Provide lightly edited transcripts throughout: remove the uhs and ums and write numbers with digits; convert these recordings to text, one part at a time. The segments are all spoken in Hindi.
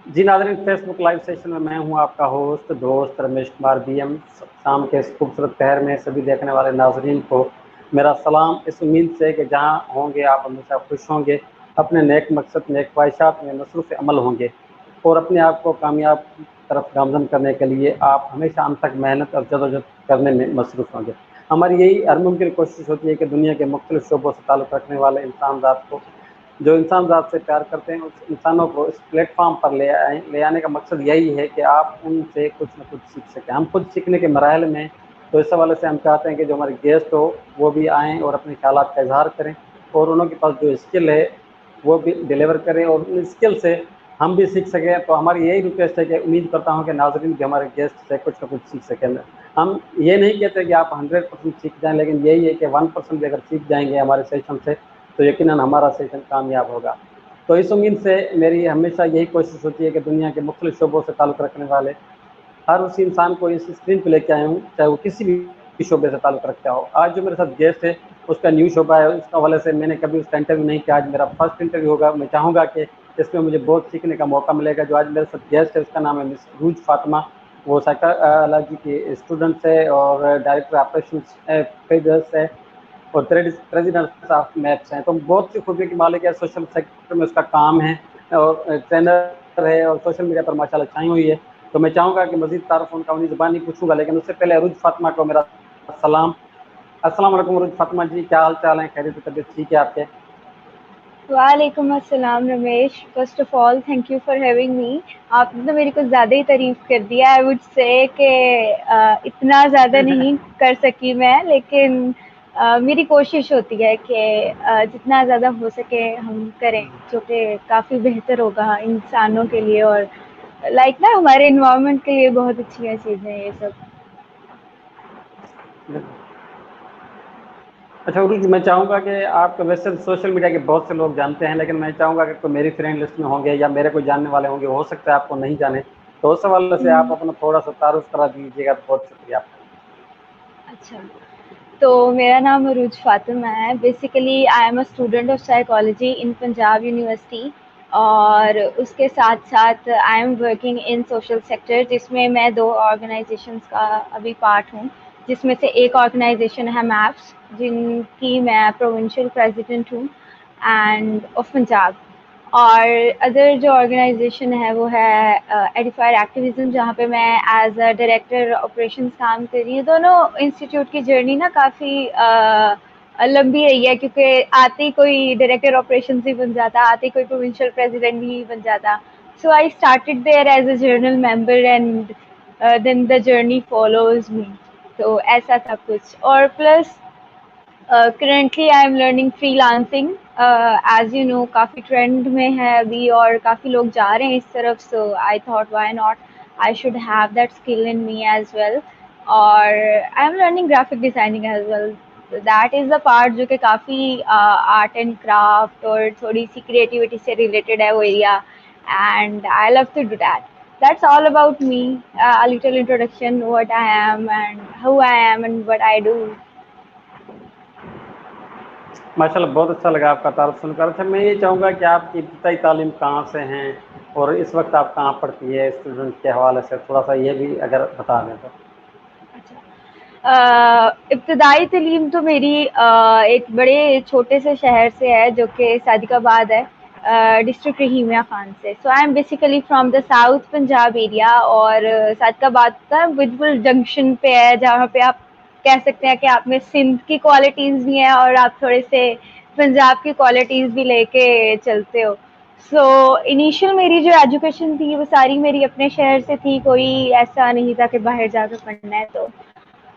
जी नाज़रीन, फेसबुक लाइव सेशन में मैं हूं आपका होस्ट दोस्त रमेश कुमार बीएम। शाम के इस खूबसूरत पहर में सभी देखने वाले नाज़रीन को मेरा सलाम, इस उम्मीद से कि जहां होंगे आप हमेशा खुश होंगे, अपने नेक मकसद नेक ख्वाहिशात में मसरूफ़ अमल होंगे और अपने आप को कामयाब तरफ गामजन करने के लिए आप हमेशा अंत तक मेहनत और जदोजहद करने में मसरूफ़ होंगे। हमारी यही हर मुमकिन कोशिश होती है कि दुनिया के मुख्तलिफ शोबों से ताल्लुक़ रखने वाले इंसान ज़ात को, जो इंसान ज़ात से प्यार करते हैं, उस इंसानों को इस प्लेटफॉर्म पर ले आने का मकसद यही है कि आप उनसे कुछ न कुछ सीख सकें। हम खुद सीखने के मराहल में, तो इस हवाले से हम चाहते हैं कि जो हमारे गेस्ट हो वो भी आएँ और अपने ख्यालात का इजहार करें और उनके पास जो स्किल है वो भी डिलीवर करें और उन स्किल से हम भी सीख सकें। तो हमारी यही रिक्वेस्ट है कि उम्मीद करता हूँ कि नाज़रीन भी हमारे गेस्ट से कुछ न कुछ सीख सकें। हम ये नहीं कहते कि आप 100% सीख जाएं, लेकिन यही है कि 1% भी अगर सीख जाएंगे हमारे सेशन से तो यकीनन हमारा सेशन कामयाब होगा। तो इस उम्मीद से मेरी हमेशा यही कोशिश होती है कि दुनिया के मुख्तलिफ शोबों से ताल्लुक़ रखने वाले हर उस इंसान को इस स्क्रीन पे लेके आया हूँ, चाहे वो किसी भी शोबे से ताल्लुक़ रखता हो। आज जो मेरे साथ गेस्ट है उसका न्यू शोबा है, उसका हवाले से मैंने कभी उसका इंटरव्यू नहीं किया, आज मेरा फर्स्ट इंटरव्यू होगा। मैं चाहूँगा कि इसमें मुझे बहुत सीखने का मौका मिलेगा। जो आज मेरे साथ गेस्ट है उसका नाम है मिस रूज फातिमा। वो साइकोलॉजी की स्टूडेंट्स है और डायरेक्टर ऑपरेशन पेजर्स है और प्रेसिडेंट ऑफ मैप्स हैं। तो बहुत सी खूबी की मालिक है, सोशल सेक्टर में उसका काम है और ट्रेनर है और सोशल मीडिया पर माशाल्लाह छाई हुई है। तो मैं चाहूँगा कि मज़ीद तारुफ उनका उन्हीं ज़बानी पूछूंगा, लेकिन उससे पहले अरूज फातिमा को मेरा सलाम। अस्सलाम वालेकुम अरूज फातिमा जी, क्या हाल चाल है? खैरियत से, तबीयत ठीक है आपके? वालेकुम अस्सलाम Ramesh. First of all thank you for having me. आपने तो मेरी कुछ ज़्यादा ही तारीफ़ कर दिया। आई वुड से कि इतना ज़्यादा नहीं कर सकी मैं, लेकिन मेरी कोशिश होती है कि जितना ज़्यादा हो सके हम करें, जो कि काफ़ी बेहतर होगा इंसानों के लिए और लाइक ना हमारे इन्वायरमेंट के लिए बहुत अच्छी चीज़ें हैं ये सब। अच्छा अरूज, मैं चाहूँगा कि आपको वैसे सोशल मीडिया के बहुत से लोग जानते हैं, लेकिन मैं चाहूँगा कि कोई मेरी फ्रेंड लिस्ट में होंगे या मेरे कोई जानने वाले होंगे, हो सकता है आपको नहीं जाने, तो उस हवाले से आप अपना थोड़ा सा तारुफ करा दीजिएगा तो बहुत शुक्रिया आपका। अच्छा, तो मेरा नाम अरूज फ़ातिमा है। Basically I am a student of psychology in Punjab university और उसके साथ-साथ I am working in social sector, जिसमें मैं 2 ऑर्गनाइज़ेशंस का अभी पार्ट हूँ। जिसमें से एक ऑर्गनाइज़ेशन है मैप्स, जिनकी मैं प्रोविंशियल प्रेज़िडेंट हूँ एंड ऑफ पंजाब। और अदर जो ऑर्गेनाइजेशन है वो है एडिफायर एक्टिविज्म, जहाँ पे मैं एज अ डायरेक्टर ऑपरेशंस काम कर रही हूँ। दोनों इंस्टीट्यूट की जर्नी ना काफ़ी लंबी रही है, क्योंकि आते ही कोई डायरेक्टर ऑपरेशंस ही बन जाता, आते ही कोई प्रोविंशियल प्रेसिडेंट ही बन जाता। So I started there as a general member and then the journey follows me. तो ऐसा था कुछ। और plus currently I am learning freelancing, as you know काफ़ी ट्रेंड में है अभी और काफ़ी लोग जा रहे हैं इस तरफ, so I thought why not, I should have that skill in me as well. और I am learning graphic designing as well. So that is the part जो कि काफ़ी आर्ट एंड क्राफ्ट और थोड़ी सी क्रिएटिविटी से रिलेटेड है वो area, and I love to do that. That's all about me, a little introduction, what I am and who I am and what I do. माशाल्लाह, बहुत अच्छा लगा आपका तारुफ सुनकर। अच्छा, मैं ये चाहूँगा कि आपकी इब्तिदाई तालीम कहाँ से हैं और इस वक्त आप कहाँ पढ़ती है? स्टूडेंट के हवाले से थोड़ा सा ये भी अगर बता दें तो। इब्तदाई तलीम तो मेरी एक बड़े छोटे से शहर से है जो कि सादिकाबाद है, डिस्ट्रिक्ट रहीमिया खान से। So I am basically from the south Punjab area और सादिकाबाद का बिल्कुल जंक्शन पे है, जहाँ पे आप कह सकते हैं कि आप में सिंध की क्वालिटीज़ भी हैं और आप थोड़े से पंजाब की क्वालिटीज़ भी लेके चलते हो। सो इनिशियल मेरी जो एजुकेशन थी वो सारी मेरी अपने शहर से थी, कोई ऐसा नहीं था कि बाहर जाकर पढ़ना है। तो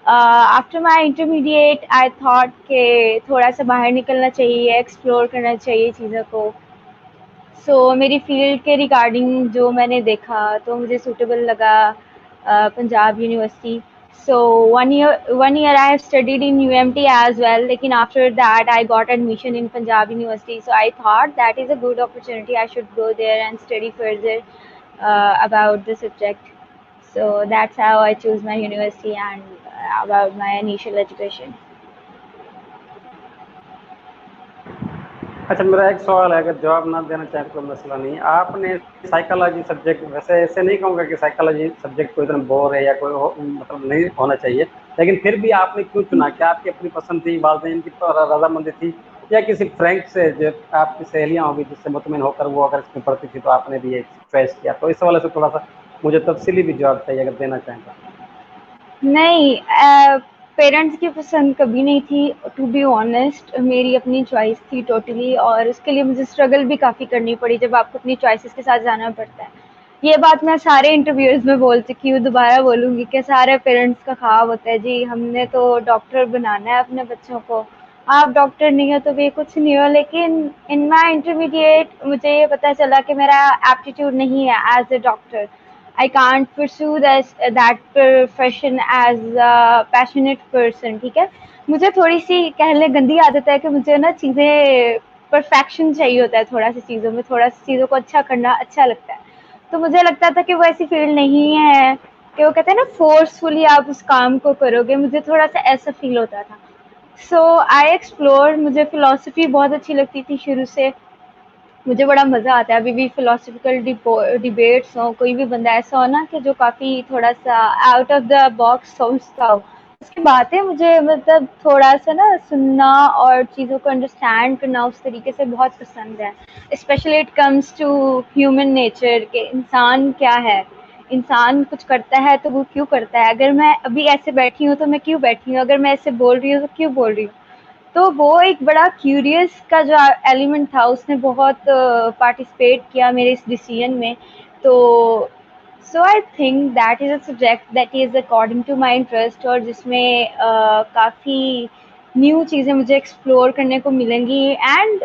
after my intermediate I thought कि थोड़ा सा बाहर निकलना चाहिए, एक्सप्लोर करना चाहिए चीज़ों को। मेरी फील्ड के रिगार्डिंग जो मैंने देखा तो मुझे सूटेबल लगा Punjab university. So one year I have studied in UMT as well, लेकिन after that I got admission in Punjab university. So I thought that is a good opportunity, I should go there and study further about the subject. So that's how I choose my university and about my initial education. अच्छा, मेरा एक सवाल है, अगर जवाब ना देना चाहें तो कोई मसला नहीं। आपने साइकोलॉजी सब्जेक्ट, वैसे ऐसे नहीं कहूँगा कि साइकोलॉजी सब्जेक्ट कोई इतना बोर है या कोई मतलब नहीं होना चाहिए, लेकिन फिर भी आपने क्यों चुना? क्या आपकी अपनी पसंद थी, वालदेन की रजामंदी थी, या किसी फ्रेंड से जो आपकी सहेलियाँ होगी जिससे मुतमिन होकर वो अगर इसमें पढ़ती थी तो आपने भी ये चॉइस किया? तो इस वाले से थोड़ा सा मुझे तफसीली भी जवाब चाहिए अगर देना चाहें तो। नहीं, पेरेंट्स की पसंद कभी नहीं थी। टू बी ऑनेस्ट, मेरी अपनी चॉइस थी टोटली, और उसके लिए मुझे स्ट्रगल भी काफ़ी करनी पड़ी जब आपको अपनी चॉइसेस के साथ जाना पड़ता है। ये बात मैं सारे इंटरव्यूज़ में बोल चुकी हूँ, दोबारा बोलूँगी कि सारे पेरेंट्स का ख्वाब होता है जी हमने तो डॉक्टर बनाना है अपने बच्चों को, आप डॉक्टर नहीं हो तो भी कुछ नहीं हो। लेकिन इन माई इंटरमीडिएट मुझे ये पता चला कि मेरा एप्टीट्यूड नहीं है as a doctor. I can't pursue that profession as a passionate person, ठीक है। मुझे थोड़ी सी कह लें गंदी आदत है कि मुझे ना चीज़ें परफेक्शन चाहिए होता है, थोड़ा सी चीज़ों में, थोड़ा सी चीज़ों को अच्छा करना अच्छा लगता है। तो मुझे लगता था कि वो ऐसी फील्ड नहीं है कि वो कहते हैं ना फोर्सफुली आप उस काम को करोगे, मुझे थोड़ा सा ऐसा फील होता था। सो आई एक्सप्लोर, मुझे फिलोसफी बहुत अच्छी लगती थी शुरू से। मुझे बड़ा मज़ा आता है अभी भी फिलोसफिकल डिबेट्स हो, कोई भी बंदा ऐसा हो ना कि जो काफ़ी थोड़ा सा आउट ऑफ द बॉक्स सोचता हो, उसकी बातें मुझे मतलब थोड़ा सा ना सुनना और चीज़ों को अंडरस्टैंड करना उस तरीके से बहुत पसंद है। Specially it comes to human nature के इंसान क्या है, इंसान कुछ करता है तो वो क्यों करता है, अगर मैं अभी ऐसे बैठी हूँ तो मैं क्यों बैठी हूँ, अगर मैं ऐसे बोल रही हूँ तो क्यों बोल रही हूँ। तो वो एक बड़ा क्यूरियस का जो एलिमेंट था उसने बहुत पार्टिसिपेट किया मेरे इस डिसीजन में। तो so I think that is a subject that is according to my interest, और जिसमें काफ़ी न्यू चीज़ें मुझे एक्सप्लोर करने को मिलेंगी, एंड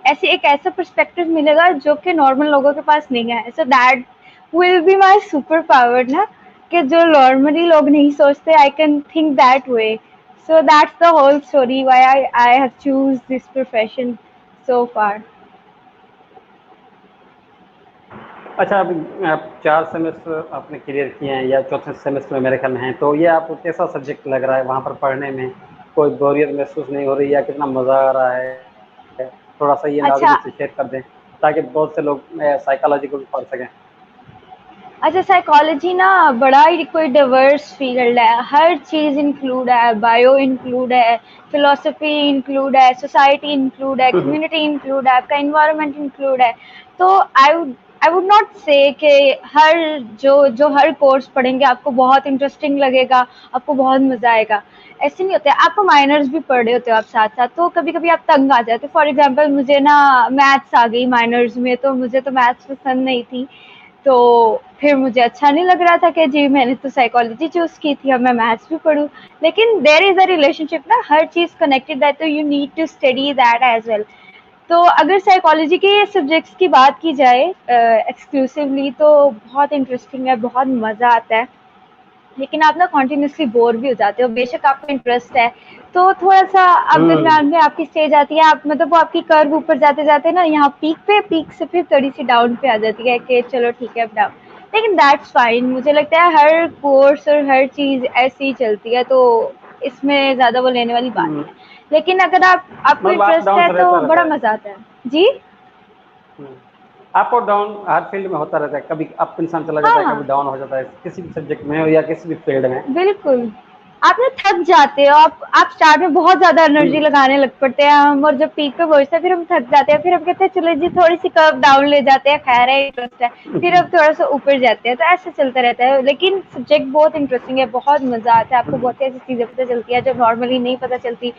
ऐसे एक ऐसा पर्सपेक्टिव मिलेगा जो कि नॉर्मल लोगों के पास नहीं है। So that will be my super power ना, कि जो नॉर्मली लोग नहीं सोचते, I can think that way. So that's the whole story why I have choose this profession so far. अच्छा, अभी आप 4 सेमेस्टर आपने क्लियर किए हैं या चौथे सेमेस्टर में मेरे ख्याल में हैं, तो ये आपको कैसा सब्जेक्ट लग रहा है वहाँ पर पढ़ने में? कोई बोरियत महसूस नहीं हो रही या कितना मज़ा आ रहा है? थोड़ा सा ये अच्छा, नाज़रीन से शेयर कर दें ताकि बहुत से लोग साइकोलॉजी को भी पढ़ सकें। अच्छा, साइकोलॉजी ना बड़ा ही कोई डिवर्स फील्ड है, हर चीज़ इंक्लूड है, बायो इंक्लूड है, फिलोसफी इंक्लूड है, सोसाइटी इंक्लूड है, कम्युनिटी इंक्लूड है, आपका इन्वायरमेंट इंक्लूड है। तो आई वुड नॉट से कि हर जो हर कोर्स पढ़ेंगे आपको बहुत इंटरेस्टिंग लगेगा, आपको बहुत मज़ा आएगा, ऐसे नहीं होता है। आपको माइनर्स भी पढ़ रहे होते हो आप साथ साथ, तो कभी कभी आप तंग आ जाते हो। फॉर एग्जाम्पल मुझे ना मैथ्स आ गई माइनर्स में, तो मुझे तो मैथ्स पसंद नहीं थी। तो फिर मुझे अच्छा नहीं लग रहा था कि जी मैंने तो साइकोलॉजी चूज़ की थी, अब मैं मैथ्स भी पढ़ूँ। लेकिन देयर इज़ अ रिलेशनशिप ना, हर चीज़ कनेक्टेड है, तो you need to study that as well. तो अगर साइकोलॉजी के सब्जेक्ट्स की बात की जाए एक्सक्लूसिवली, तो बहुत इंटरेस्टिंग है, बहुत मज़ा आता है। लेकिन आप ना कॉन्टिन्यूसली बोर भी हो जाते हो, बेशक आपको इंटरेस्ट है। तो थोड़ा सा अब हम्म। दरम्यान में आपकी स्टेज आती है, आप मतलब वो आपकी कर्व ऊपर जाते जाते ना यहाँ पीक पे, पीक से फिर थोड़ी सी डाउन पे आ जाती है कि चलो ठीक है अब डाउन। लेकिन दैट्स फाइन, मुझे लगता है हर कोर्स और हर चीज़ ऐसी ही चलती है, तो इसमें ज़्यादा वो लेने वाली बात हम्म, नहीं है। लेकिन अगर आपको मतलब अप इंटरेस्ट डाउन है तो तो रहता रहता बड़ा है। मज़ा आता है जी। अप और डाउन हर फील्ड में होता रहता है, कभी अप इंसान चला हाँ जाता है, कभी हाँ, डाउन हो जाता है, किसी भी सब्जेक्ट में हो या किसी भी फील्ड में। बिल्कुल। आप ना थक जाते हो, आप स्टार्ट में बहुत ज़्यादा एनर्जी हम्म। लगाने लग पड़ते हैं हम, और जब पीक पे पहुँचते हैं फिर हम थक जाते हैं, फिर हम कहते हैं चलो जी थोड़ी-सी कर्व डाउन ले जाते हैं, खैर है इंटरेस्ट है, फिर अब थोड़ा-सा ऊपर जाते हैं, तो ऐसे चलता रहता है। लेकिन सब्जेक्ट बहुत इंटरेस्टिंग है, बहुत मज़ा आता है, आपको बहुत सी ऐसी चीज़ें पता चलती है जो नॉर्मली नहीं पता चलती।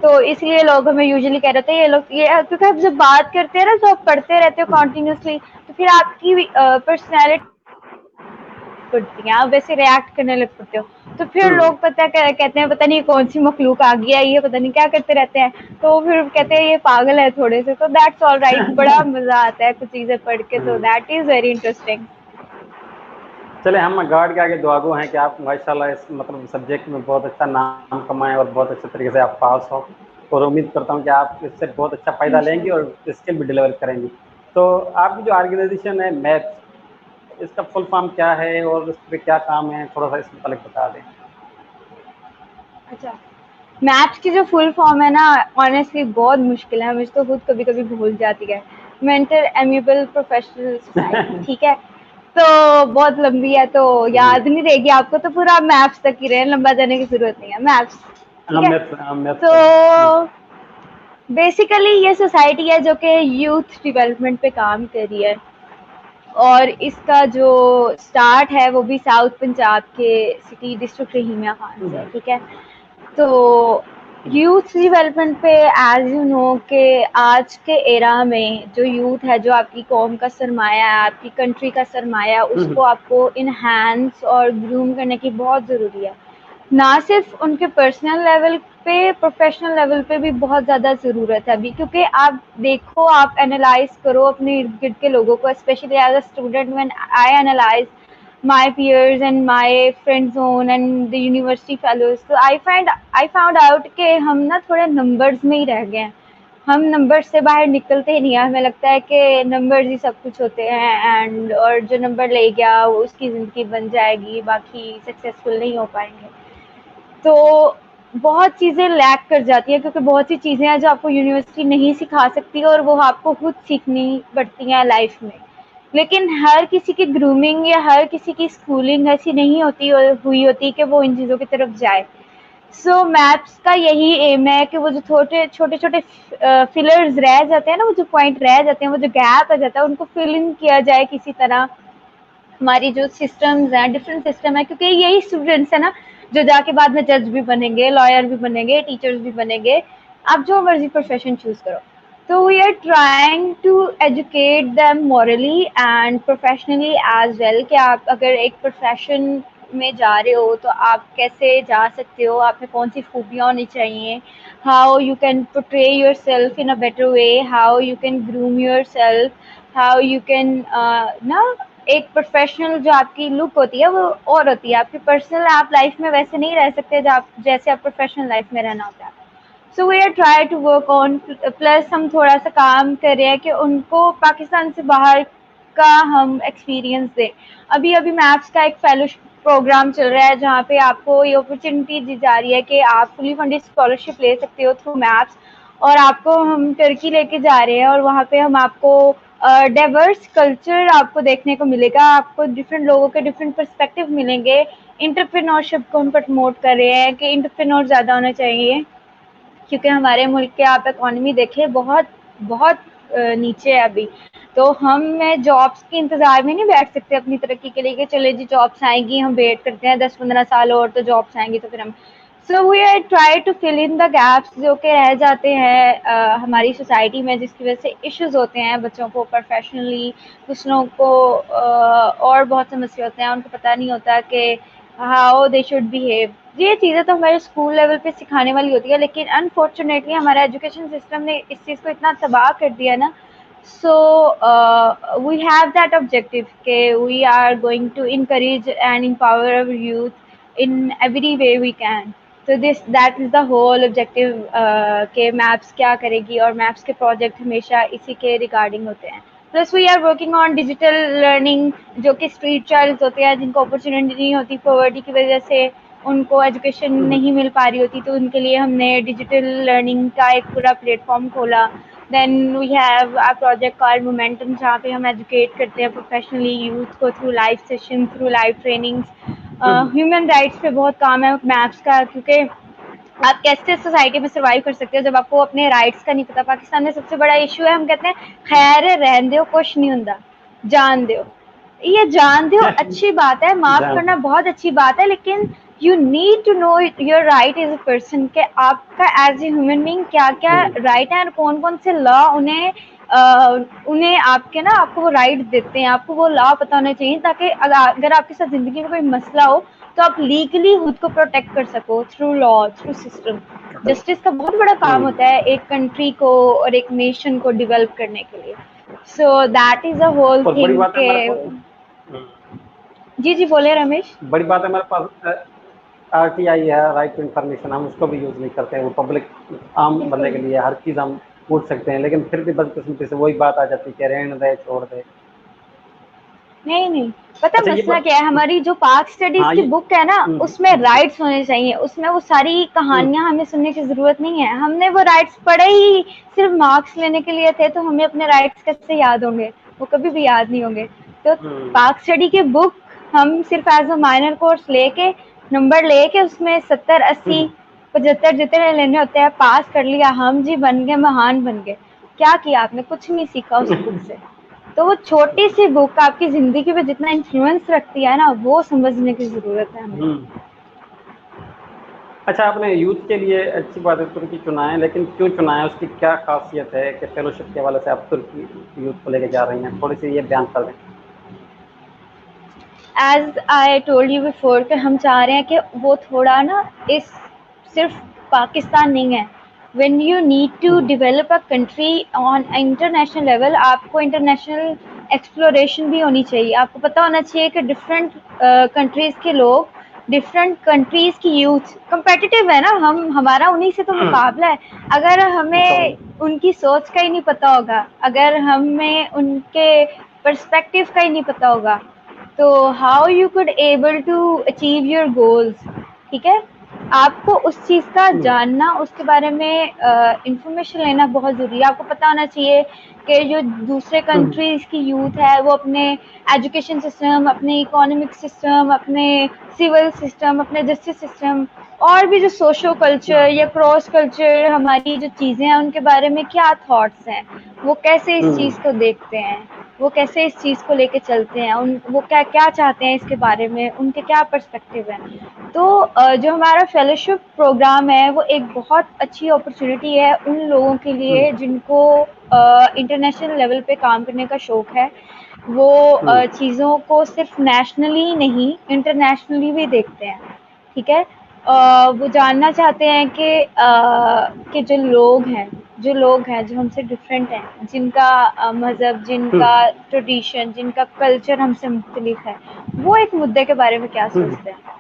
तो इसलिए लोग हमें यूजुअली कह रहे थे ये लोग ये, क्योंकि आप जब बात करते हैं ना, तो आप पढ़ते रहते हो कंटीन्यूअसली, तो फिर आपकी पर्सनैलिटी पड़ती हैं, आप वैसे रिएक्ट करने लग पड़ते हो। तो फिर हम्म। लोग पता कहते हैं पता नहीं कौन सी मखलूक आ गई है, ये पता नहीं क्या करते रहते हैं। तो फिर कहते हैं ये पागल है थोड़े से, तो दैट्स ऑल राइट, बड़ा मजा आता है कुछ चीजें पढ़ के, तो hmm. That is very interesting. चले, हम गॉड के आगे दुआगो हैं कि आप माशाल्लाह इस मतलब सब्जेक्ट में बहुत अच्छा नाम कमाएं और बहुत अच्छे तरीके से आप पास हो, और उम्मीद करता हूं कि आप इससे बहुत अच्छा फ़ायदा लेंगी और इंशाल्लाह। स्किल भी डिलीवर करेंगी। तो आपकी जो ऑर्गेनाइजेशन है मैथ्स, इसका फुल फॉर्म क्या है और इस पे क्या काम है, थोड़ा सा इस मुतालिक बता दें। अच्छा, मैप्स की जो फुल फॉर्म है ना, ऑनेस्टली बहुत मुश्किल है, मुझे तो खुद कभी कभी भूल जाती है। मेंटर एम्यूबल प्रोफेशनल सोसाइटी, ठीक है, तो बहुत लंबी है तो जी। याद नहीं रहेगी आपको, तो पूरा मैप्स तक ही रहे, लंबा जाने की जरूरत नहीं है, मैप्स, हाँ, ठीक है। मैथ्स है। तो बेसिकली ये सोसाइटी है जो कि यूथ डेवलपमेंट पे काम कर रही है, और इसका जो स्टार्ट है वो भी साउथ पंजाब के सिटी डिस्ट्रिक्ट रहीमिया खान से है, ठीक है। तो यूथ डेवलपमेंट पे एज यू नो कि आज के एरा में जो यूथ है, जो आपकी कौम का सरमाया है, आपकी कंट्री का सरमाया है, उसको आपको इनहांस और ग्रूम करने की बहुत ज़रूरी है। ना सिर्फ उनके पर्सनल लेवल पे, प्रोफेशनल लेवल पे भी बहुत ज़्यादा ज़रूरत है अभी, क्योंकि आप देखो, आप एनालाइज करो अपने इर्द गिर्द के लोगों को, specially as a student when I analyse my peers and my friend zone and the university fellows, so I found out कि हम ना थोड़े numbers में ही रह गए हैं, हम numbers से बाहर निकलते ही नहीं है। हमें लगता है कि numbers ही सब कुछ होते हैं, एंड और जो नंबर ले गया वो उसकी ज़िंदगी बन जाएगी, बाकी सक्सेसफुल नहीं हो पाएंगे। तो बहुत चीज़ें लैक कर जाती है, क्योंकि बहुत सी चीज़ें हैं जो आपको यूनिवर्सिटी नहीं सिखा सकती, और वो आपको खुद सीखनी पड़ती हैं लाइफ में। लेकिन हर किसी की ग्रूमिंग या हर किसी की स्कूलिंग ऐसी नहीं होती हुई होती कि वो इन चीज़ों की तरफ जाए। सो मैप्स का यही एम है कि वो जो छोटे छोटे छोटे फिलर्स रह जाते हैं ना, वो जो पॉइंट रह जाते हैं, वो जो गैप आ जाता है, उनको फिल इन किया जाए किसी तरह। हमारी जो सिस्टम्स हैं, डिफरेंट सिस्टम है, क्योंकि यही स्टूडेंट्स है ना जो जाके बाद में जज भी बनेंगे, लॉयर भी बनेंगे, टीचर्स भी बनेंगे, आप जो मर्जी प्रोफेशन चूज करो। तो we are trying to educate them morally and professionally as well, कि आप अगर एक प्रोफेशन में जा रहे हो तो आप कैसे जा सकते हो, आप में कौन सी खूबियाँ होनी चाहिए, how you can portray your self in a better way, how you can groom your self, how you can ना, एक प्रोफेशनल जो आपकी लुक होती है वो और होती है, आपकी पर्सनल आप लाइफ में वैसे नहीं रह सकते जैसे आप प्रोफेशनल लाइफ में रहना होता है। So we are try to work on, plus हम थोड़ा सा काम कर रहे हैं कि उनको पाकिस्तान से बाहर का हम एक्सपीरियंस दें। अभी अभी मैप्स का एक फेलोशिप प्रोग्राम चल रहा है, जहाँ पे आपको ये अपॉर्चुनिटी दी जा रही है कि आप फुली फंडेड स्कॉलरशिप ले सकते हो थ्रू मैप्स, और आपको हम टर्की लेके जा रहे हैं, और वहाँ पे हम आपको डाइवर्स कल्चर आपको देखने को मिलेगा, आपको डिफरेंट लोगों के डिफरेंट पर्सपेक्टिव मिलेंगे। इंटरप्रेन्योरशिप को हम प्रमोट कर रहे हैं कि इंटरप्रेन्योर ज़्यादा होना चाहिए, क्योंकि हमारे मुल्क के आप इकॉनमी देखें, बहुत बहुत नीचे है अभी। तो हम मैं जॉब्स के इंतज़ार में नहीं बैठ सकते अपनी तरक्की के लिए कि चले जी जॉब्स आएंगी, हम वेट करते हैं 10-15 साल और तो जॉब्स आएंगी तो फिर हम। So we are try to fill in the gaps जो कि रह जाते हैं हमारी सोसाइटी में, जिसकी वजह से इश्यूज होते हैं बच्चों को प्रोफेशनली, कुछ लोगों को और बहुत समस्या होते हैं, उनको पता नहीं होता कि हाउ दे शुड बिहेव। ये चीज़ें तो हमारे स्कूल लेवल पे सिखाने वाली होती है, लेकिन अनफॉर्चुनेटली हमारा एजुकेशन सिस्टम ने इस चीज़ को इतना तबाह कर दिया ना। So we have that objective के we are going to encourage and empower our youth in every way we can. तो this that is the whole objective के मैप्स क्या करेगी, और मैप्स के प्रोजेक्ट हमेशा इसी के रिगार्डिंग होते हैं। Plus we are working on digital learning, जो कि स्ट्रीट चाइल्ड्स होते हैं जिनको अपॉर्चुनिटी नहीं होती, पॉवर्टी की वजह से उनको एजुकेशन नहीं मिल पा रही होती, तो उनके लिए हमने डिजिटल लर्निंग का एक पूरा प्लेटफॉर्म खोला। Then we have a project called Momentum, जहाँ पे हम एजुकेट करते हैं प्रोफेशनली यूथ को through live session, through live trainings. Human rights पे बहुत काम है मैप्स का, क्योंकि आप कैसे सोसाइटी में सर्वाइव कर सकते हो जब आपको अपने राइट्स का नहीं पता। पाकिस्तान में सबसे बड़ा इशू है, हम कहते हैं खैर रहन दो, कुछ नहीं होता, जान दो। ये जान दो अच्छी बात है, माफ जान करना बहुत अच्छी बात है, लेकिन you need to know your right as a person, के आपका एज ए ह्यूमन बीइंग क्या क्या राइट है, और कौन कौन से लॉ उन्हें आपके ना आपको वो राइट देते हैं। आपको वो लॉ पता होना चाहिए, ताकि अगर आपके साथ जिंदगी में कोई मसला हो तो आप लीगली खुद को प्रोटेक्ट कर सको through law, through system. Justice का बहुत बड़ा काम होता है एक कंट्री को और एक नेशन को डेवलप करने के लिए। So that is a whole और बड़ी थिंग बात है के। हमारे पास। जी जी बोले रमेश। बड़ी बात है हमारे पास आरटीआई है, राइट टू इन्फॉर्मेशन, हम उसको भी यूज़ नहीं करते हैं। वो पब्लिक आम बनने के बिल्कुल लिए हर चीज़ हम पूछ सकते हैं, लेकिन फिर भी बदकिस्मती से वही बात आ जाती है कि रहने दे, छोड़ दे। नहीं नहीं, पता अच्छा ये मसला क्या है, हमारी जो पाक स्टडीज हाँ की ये बुक है ना, उसमें जी, राइट्स होने चाहिए, उसमें वो सारी हम्म, कहानियां हमें सुनने की जरूरत नहीं है। हमने वो राइट्स पढ़े ही सिर्फ मार्क्स लेने के लिए थे, तो हमें अपने राइट्स कैसे याद होंगे? वो कभी भी याद नहीं होंगे। तो हम्म, पाक स्टडी की बुक हम सिर्फ एज अ माइनर कोर्स लेके, नंबर लेके, उसमें 70 80 हम्म, 75 जितने लेने होते हैं पास कर लिया, हम जी बन गए, महान बन गए। क्या किया आपने? कुछ नहीं सीखा उस बुक से। तो वो छोटी सी बुक आपकी जिंदगी पे जितना इन्फ्लुएंस रखती है ना, वो समझने की जरूरत है हमें। हम्म। अच्छा, आपने यूथ के लिए अच्छी बात है तुर्की चुना है, लेकिन क्यों चुना है? उसकी क्या खासियत है कि फेलोशिप के हवाले से आप तुर्की यूथ को लेके जा रही हैं? थोड़ी सी ये बयान कर दें। As I told you before कि हम चाह रहे हैं कि वो थोड़ा ना, इस सिर्फ पाकिस्तान नहीं है, when you need to hmm, develop a country on international level, आपको इंटरनेशनल एक्सप्लोरेशन भी होनी चाहिए। आपको पता होना चाहिए कि डिफरेंट कंट्रीज के लोग, डिफरेंट कंट्रीज की यूथ competitive है ना, हम हमारा उन्हीं से तो मुकाबला है। अगर अच्छा, हमें उनकी सोच का ही नहीं पता होगा, अगर हमें उनके पर्सपेक्टिव का ही नहीं पता होगा, तो how you could able to achieve your goals? ठीक है, आपको उस चीज का हम्म, जानना, उसके बारे में इंफॉर्मेशन लेना बहुत जरूरी है। आपको पता होना चाहिए कि जो दूसरे हम्म, कंट्रीज की यूथ है, वो अपने एजुकेशन सिस्टम, अपने इकोनॉमिक सिस्टम, अपने सिविल सिस्टम, अपने जस्टिस सिस्टम, और भी जो सोशो कल्चर या क्रॉस कल्चर हमारी जो चीजें हैं, उनके बारे में क्या थॉट्स हैं, वो कैसे इस हम्म, चीज को देखते हैं, वो कैसे इस चीज को लेके चलते हैं, उन वो क्या क्या चाहते हैं इसके बारे में, उनके क्या पर्सपेक्टिव है। तो जो हमारा फेलोशिप प्रोग्राम है, वो एक बहुत अच्छी अपॉर्चुनिटी है उन लोगों के हम्म, लिए जिनको इंटरनेशनल लेवल पे काम करने का शौक है। वो हम्म, चीज़ों को सिर्फ नेशनली नहीं, इंटरनेशनली भी देखते हैं। ठीक है, वो जानना चाहते हैं कि जो लोग हैं जो हमसे डिफरेंट हैं, जिनका मज़हब, जिनका हम्म, ट्रेडिशन, जिनका कल्चर हमसे मुख्तलिफ है, वो एक मुद्दे के बारे में क्या हम्म, सोचते हैं।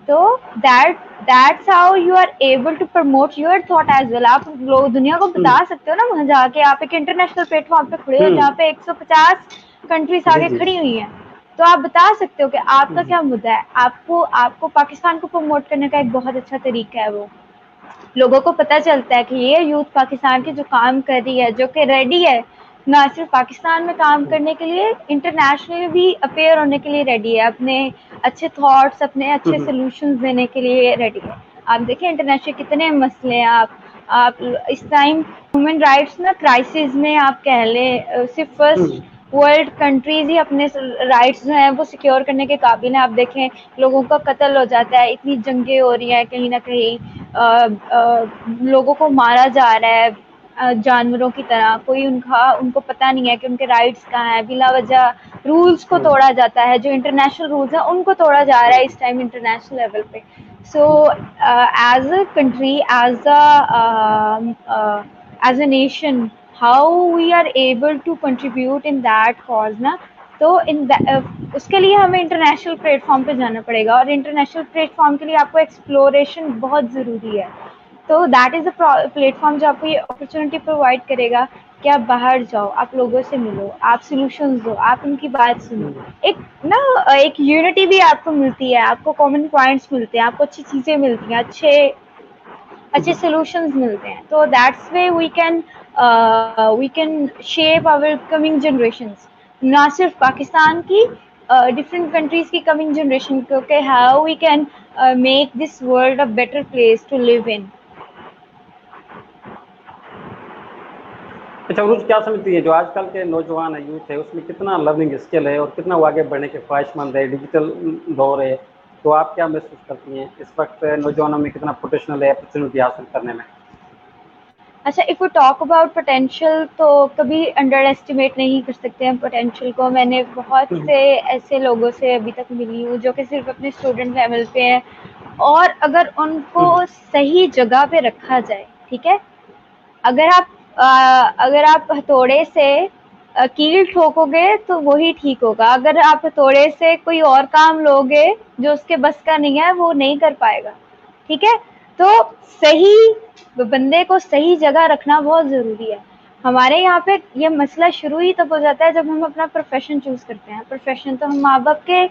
तो that's how you are able to promote your thought as well. आप लोग दुनिया को हम्म, बता सकते हो ना वहां जाके, आप एक इंटरनेशनल प्लेटफॉर्म पे खड़े हो हम्म, जहाँ पे 150 कंट्रीज जी आगे जी, खड़ी हुई हैं, तो आप बता सकते हो कि आपका हम्म, क्या मुद्दा है। आपको आपको पाकिस्तान को प्रमोट करने का एक बहुत अच्छा तरीका है। वो लोगों को पता चलता है कि ये यूथ पाकिस्तान की जो काम कर रही है, जो कि रेडी है ना सिर्फ पाकिस्तान में काम हम्म, करने के लिए, इंटरनेशनली भी अपेयर होने के लिए रेडी है, अपने अच्छे थॉट्स, अपने अच्छे हम्म, सोल्यूशंस देने के लिए रेडी है। आप देखिए इंटरनेशनल कितने मसले हैं। आप इस टाइम ह्यूमन राइट्स ना क्राइसिस में आप कह लें, सिर्फ फर्स्ट हम्म, वर्ल्ड कंट्रीज ही अपने राइट्स जो हैं वो सिक्योर करने के काबिल हैं। आप देखें, लोगों का कत्ल हो जाता है, इतनी जंगें हो रही हैं, कहीं ना कहीं लोगों को मारा जा रहा है जानवरों की तरह। कोई उनको पता नहीं है कि उनके राइट्स कहाँ हैं। बिला वजह रूल्स को हम्म, तोड़ा जाता है, जो इंटरनेशनल रूल्स हैं उनको तोड़ा जा रहा है इस टाइम इंटरनेशनल लेवल पे। So as a country, as a nation, how we are able to contribute in that cause ना, तो उसके लिए हमें इंटरनेशनल प्लेटफॉर्म पे जाना पड़ेगा, और इंटरनेशनल प्लेटफॉर्म के लिए आपको एक्सप्लोरेशन बहुत ज़रूरी है। तो दैट इज़ अ प्लेटफॉर्म जो आपको ये अपॉर्चुनिटी प्रोवाइड करेगा कि आप बाहर जाओ, आप लोगों से मिलो, आप सॉल्यूशंस दो, आप उनकी बात सुनो। हम्म, एक ना एक यूनिटी भी आपको मिलती है, आपको कॉमन पॉइंट्स मिलते हैं, आपको अच्छी चीज़ें मिलती हैं, अच्छे अच्छे सॉल्यूशंस मिलते हैं। तो that's way we can shape our coming generations, ना सिर्फ पाकिस्तान की, डिफरेंट कंट्रीज की कमिंग जनरेशन को, कि how we can make this world a better place to live in. अच्छा उरुज, क्या समझती है जो आजकल के नौजवान है, यूथ है, उसमें कितना लर्निंग स्किल है और कितना वो आगे बढ़ने के ख्वाहिशमंद है? डिजिटल दौर है, तो आप क्या महसूस करती हैं इस वक्त नौजवानों में कितना पोटेंशियल है अपॉर्चुनिटी हासिल करने में? अच्छा, if you talk about potential, तो कभी अंडर एस्टिमेट नहीं कर सकते हैं पोटेंशियल को। मैंने बहुत हम्म, से ऐसे लोगों से अभी तक मिली हूँ जो कि सिर्फ अपने स्टूडेंट लेवल पे हैं, और अगर उनको हम्म, सही जगह पे रखा जाए, ठीक है, अगर आप अगर आप हथौड़े से कील ठोकोगे तो वही ठीक होगा। अगर आप हथौड़े से कोई और काम लोगे जो उसके बस का नहीं है, वो नहीं कर पाएगा। ठीक है, तो सही बंदे को सही जगह रखना बहुत जरूरी है। हमारे यहाँ पे ये मसला शुरू ही तब हो जाता है जब हम अपना प्रोफेशन चूज करते हैं। प्रोफेशन तो हम माँ बाप के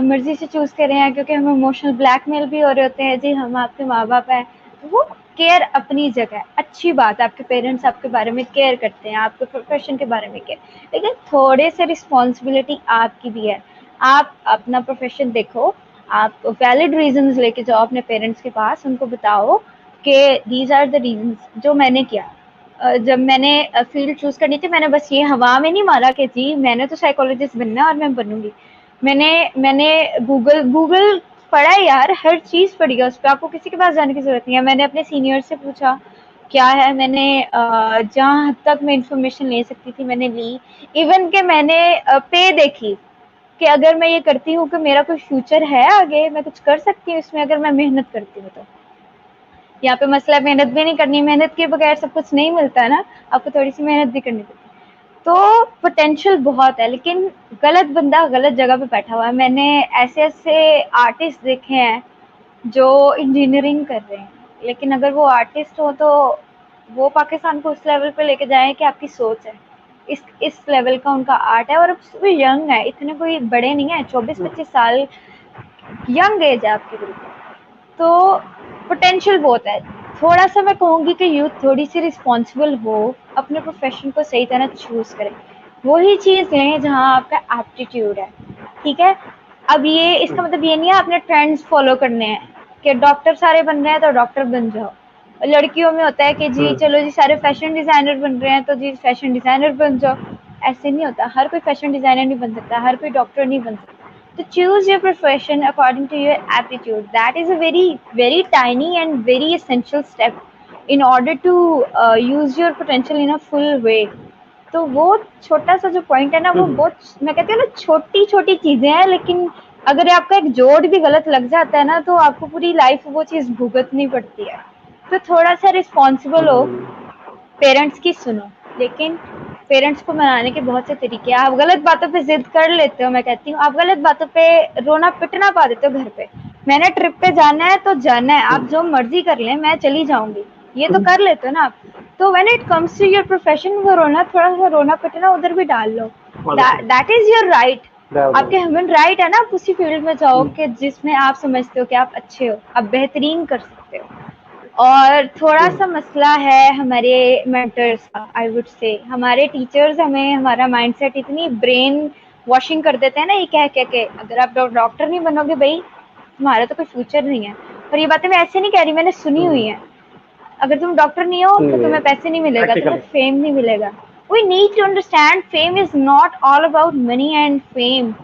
मर्जी से चूज कर रहे हैं, क्योंकि हम इमोशनल ब्लैकमेल भी हो रहे होते हैं, जी हम आपके माँ बाप हैं। तो वो केयर अपनी जगह है, अच्छी बात है, आपके पेरेंट्स आपके बारे में केयर करते हैं, आपके प्रोफेशन के बारे में केयर, लेकिन थोड़े से रिस्पॉन्सिबिलिटी आपकी भी है। आप अपना प्रोफेशन देखो, आप वैलिड रीजंस लेके जाओ अपने पेरेंट्स के पास, उनको बताओ कि दीज आर द रीजंस जो मैंने किया। जब मैंने फील्ड चूज करनी थी, मैंने बस ये हवा में नहीं मारा कि जी मैंने तो साइकोलॉजिस्ट बनना है और मैं बनूंगी। मैंने मैंने गूगल पढ़ा है यार, हर चीज पढ़ी है उस पर, आपको किसी के पास जाने की जरूरत नहीं है। मैंने अपने सीनियर से पूछा क्या है, मैंने जहाँ हद तक मैं इंफॉर्मेशन ले सकती थी मैंने ली। इवन के मैंने पे देखी कि अगर मैं ये करती हूँ कि मेरा कोई फ्यूचर है आगे, मैं कुछ कर सकती हूँ इसमें अगर मैं मेहनत करती हूँ तो। यहाँ पे मसला मेहनत भी नहीं करनी, मेहनत के बगैर सब कुछ नहीं मिलता है ना, आपको थोड़ी सी मेहनत भी करनी पड़ती है। तो पोटेंशियल बहुत है, लेकिन गलत बंदा गलत जगह पे बैठा हुआ है। मैंने ऐसे ऐसे आर्टिस्ट देखे हैं जो इंजीनियरिंग कर रहे हैं, लेकिन अगर वो आर्टिस्ट हो तो वो पाकिस्तान को उस लेवल पे लेके जाए कि आपकी सोच है, इस लेवल का उनका आर्ट है। और अब यंग है, इतने कोई बड़े नहीं है, 24-25 साल यंग एज है आपकी बिल्कुल। तो पोटेंशियल बहुत है। थोड़ा सा मैं कहूँगी कि यूथ थोड़ी सी रिस्पॉन्सिबल हो, अपने प्रोफेशन को सही तरह चूज करें, वही चीज़ लें जहाँ आपका एप्टीट्यूड है। ठीक है, अब ये इसका मतलब ये नहीं है आपने ट्रेंड्स फॉलो करने हैं कि डॉक्टर सारे बन रहे हैं तो डॉक्टर बन जाओ। लड़कियों में होता है कि जी चलो जी सारे फैशन डिजाइनर बन रहे हैं तो जी फैशन डिजाइनर बन जाओ। ऐसे नहीं होता, हर कोई फैशन डिजाइनर नहीं बन सकता, हर कोई डॉक्टर नहीं बन सकता। To choose your profession according to your aptitude, that is a very tiny and very essential step in order to use your potential in a full way. तो वो छोटा सा जो पॉइंट है ना, वो बहुत, मैं कहती हूँ ना, छोटी छोटी चीजें हैं, लेकिन अगर आपका एक जोड़ भी गलत लग जाता है ना तो आपको पूरी लाइफ वो चीज भुगतनी पड़ती है। तो थोड़ा सा रिस्पॉन्सिबल हो, पेरेंट्स की सुनो, लेकिन पेरेंट्स को मनाने के बहुत से तरीके हैं। आप गलत बातों पे जिद कर लेते हो, मैं कहती हूँ आप गलत बातों पे रोना पिटना पा देते हो घर पे। मैंने ट्रिप पे जाना है तो जाना है, आप जो मर्जी कर लें, मैं चली जाऊंगी, ये तो कर लेते हो ना आप। तो when it comes to your profession, वो रोना, थोड़ा सा रोना पिटना उधर भी डाल लो, दैट इज योर राइट। आपके ह्यूमन राइट है ना, आप उसी फील्ड में जाओ कि जिसमें आप समझते हो कि आप अच्छे हो, आप बेहतरीन कर सकते हो। और थोड़ा सा मसला है हमारे मेंटर्स का, आई वुड से हमारे टीचर्स हमें हमारा माइंडसेट इतनी ब्रेन वॉशिंग कर देते हैं ना, ये कह कह के अगर आप डॉक्टर नहीं बनोगे भाई तुम्हारा तो कोई फ्यूचर नहीं है। और ये बातें मैं ऐसे नहीं कह रही, मैंने सुनी हुई है। अगर तुम डॉक्टर नहीं हो तो तुम्हें पैसे नहीं मिलेगा, तुम्हें फेम नहीं मिलेगा। We need to understand fame is not all about money and fame,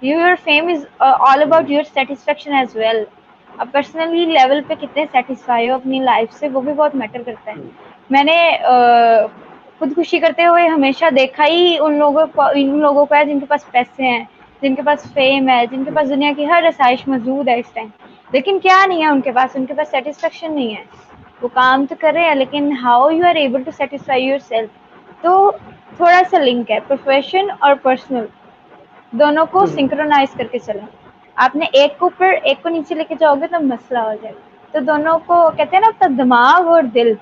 your fame is all about your satisfaction as well. अब पर्सनली लेवल पे कितने सेटिस्फाई हो अपनी लाइफ से, वो भी बहुत मैटर करता है। मैंने खुदकुशी करते हुए हमेशा देखा ही उन लोगों को है जिनके पास पैसे हैं, जिनके पास फेम है, जिनके पास दुनिया की हर आसाइश मौजूद है इस टाइम, लेकिन क्या नहीं है उनके पास सेटिस्फेक्शन नहीं है। वो काम तो कर रहे हैं, लेकिन how you are able to satisfy yourself. तो थोड़ा सा लिंक है प्रोफेशन और पर्सनल, दोनों को सिंक्रोनाइज करके चलें। आपने एक को ऊपर एक को नीचे लेके जाओगे तो मसला हो जाएगा। तो दोनों को कहते हैं ना, आपका दिमाग और दिल,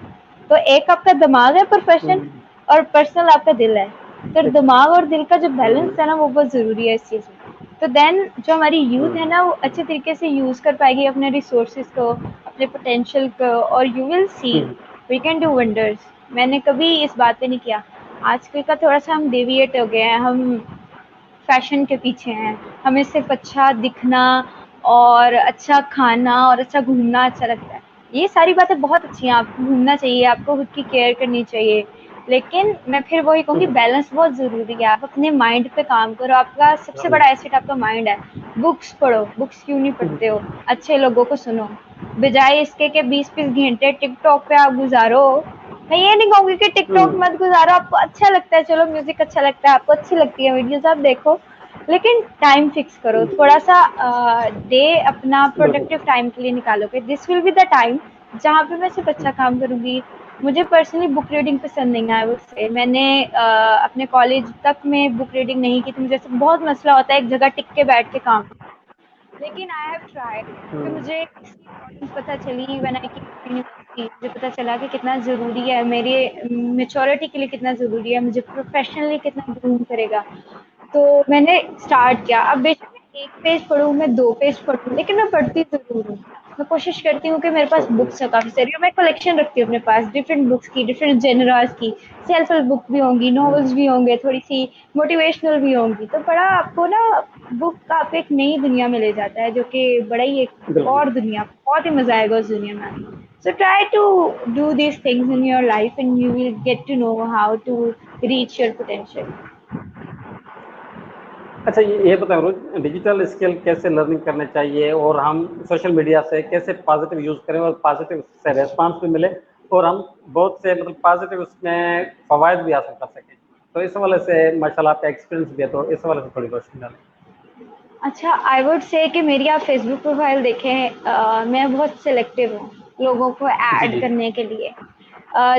तो एक आपका दिमाग है प्रोफेशन और पर्सनल आपका दिल है। तो दिमाग और दिल का जो बैलेंस है ना, वो बहुत जरूरी है इस चीज में। तो देन जो हमारी यूथ है ना, वो अच्छे तरीके से यूज कर पाएगी अपने रिसोर्सेज को, अपने पोटेंशियल को, और you will see we can do wonders. मैंने कभी इस बात पे नहीं किया, आजकल का थोड़ा सा हम डेविएट हो गए हैं, हम फैशन के पीछे हैं, हमें सिर्फ अच्छा दिखना और अच्छा खाना और अच्छा घूमना अच्छा लगता है। ये सारी बातें बहुत अच्छी हैं, आपको घूमना चाहिए, आपको खुद की केयर करनी चाहिए, लेकिन मैं फिर वही कहूँगी बैलेंस बहुत ज़रूरी है। आप अपने माइंड पे काम करो, आपका सबसे बड़ा एसेट आपका माइंड है। बुक्स पढ़ो, बुक्स क्यों नहीं पढ़ते हो, अच्छे लोगों को सुनो, बजाय इसके कि 20-20 घंटे टिकटॉक पे आप गुजारो। मैं ये नहीं कहूँगी कि टिकटॉक मत गुजारो, आपको अच्छा लगता है, चलो म्यूजिक अच्छा लगता है, आपको अच्छी लगती है वीडियोस आप देखो, लेकिन टाइम फिक्स करो, थोड़ा सा डे अपना प्रोडक्टिव टाइम के लिए निकालोगे, this will be the time जहाँ पे मैं सिर्फ अच्छा काम करूँगी। मुझे पर्सनली बुक रीडिंग पसंद नहीं है, आई वुड से मैंने अपने कॉलेज तक में बुक रीडिंग नहीं की थी। मुझे बहुत मसला होता है एक जगह टिक के बैठ के काम, लेकिन आई हैव ट्राइड, क्योंकि मुझे इसकी इम्पोर्टेंस पता चली when I came to university. मुझे पता चला कि कितना ज़रूरी है, मेरे मैच्योरिटी के लिए कितना ज़रूरी है, मुझे प्रोफ़ेशनली कितना ग्रूम करेगा। तो मैंने स्टार्ट किया। अब बेशक मैं 1 पेज पढूँ, मैं 2 पेज पढूँ, लेकिन मैं पढ़ती ज़रूर हूँ। मैं कोशिश करती हूँ कि मेरे पास ओके। बुक्स है काफ़ी सारी और मैं कलेक्शन रखती हूँ अपने पास डिफरेंट बुक्स की, डिफरेंट जेनरास की। सेल्फ हेल्प बुक भी होंगी, नॉवेल्स भी होंगे, थोड़ी-सी मोटिवेशनल भी होंगी। तो बड़ा आपको ना बुक का आपको एक नई दुनिया में ले जाता है, जो कि बड़ा ही एक बिल्कुल। और दुनिया, बहुत ही मज़ा आएगा उस दुनिया में आके। So try to do these things in your life and you will get to know how to reach your potential. अच्छा, ये बताओ रोज डिजिटल स्किल कैसे लर्निंग करने चाहिए, और हम सोशल मीडिया से कैसे पॉजिटिव यूज करें और पॉजिटिव से रेस्पॉन्स भी मिले, और हम बहुत से मतलब पॉजिटिव उसमें फवायद भी हासिल कर सकें। तो इस वाले से माशाल्लाह आपका एक्सपीरियंस भी है, तो इस वाले से थोड़ी रोशनी डालें। अच्छा, आई वुड से कि मेरी आप फेसबुक प्रोफाइल देखें, मैं बहुत सिलेक्टिव हूँ लोगों को जी ऐड जी। करने के लिए।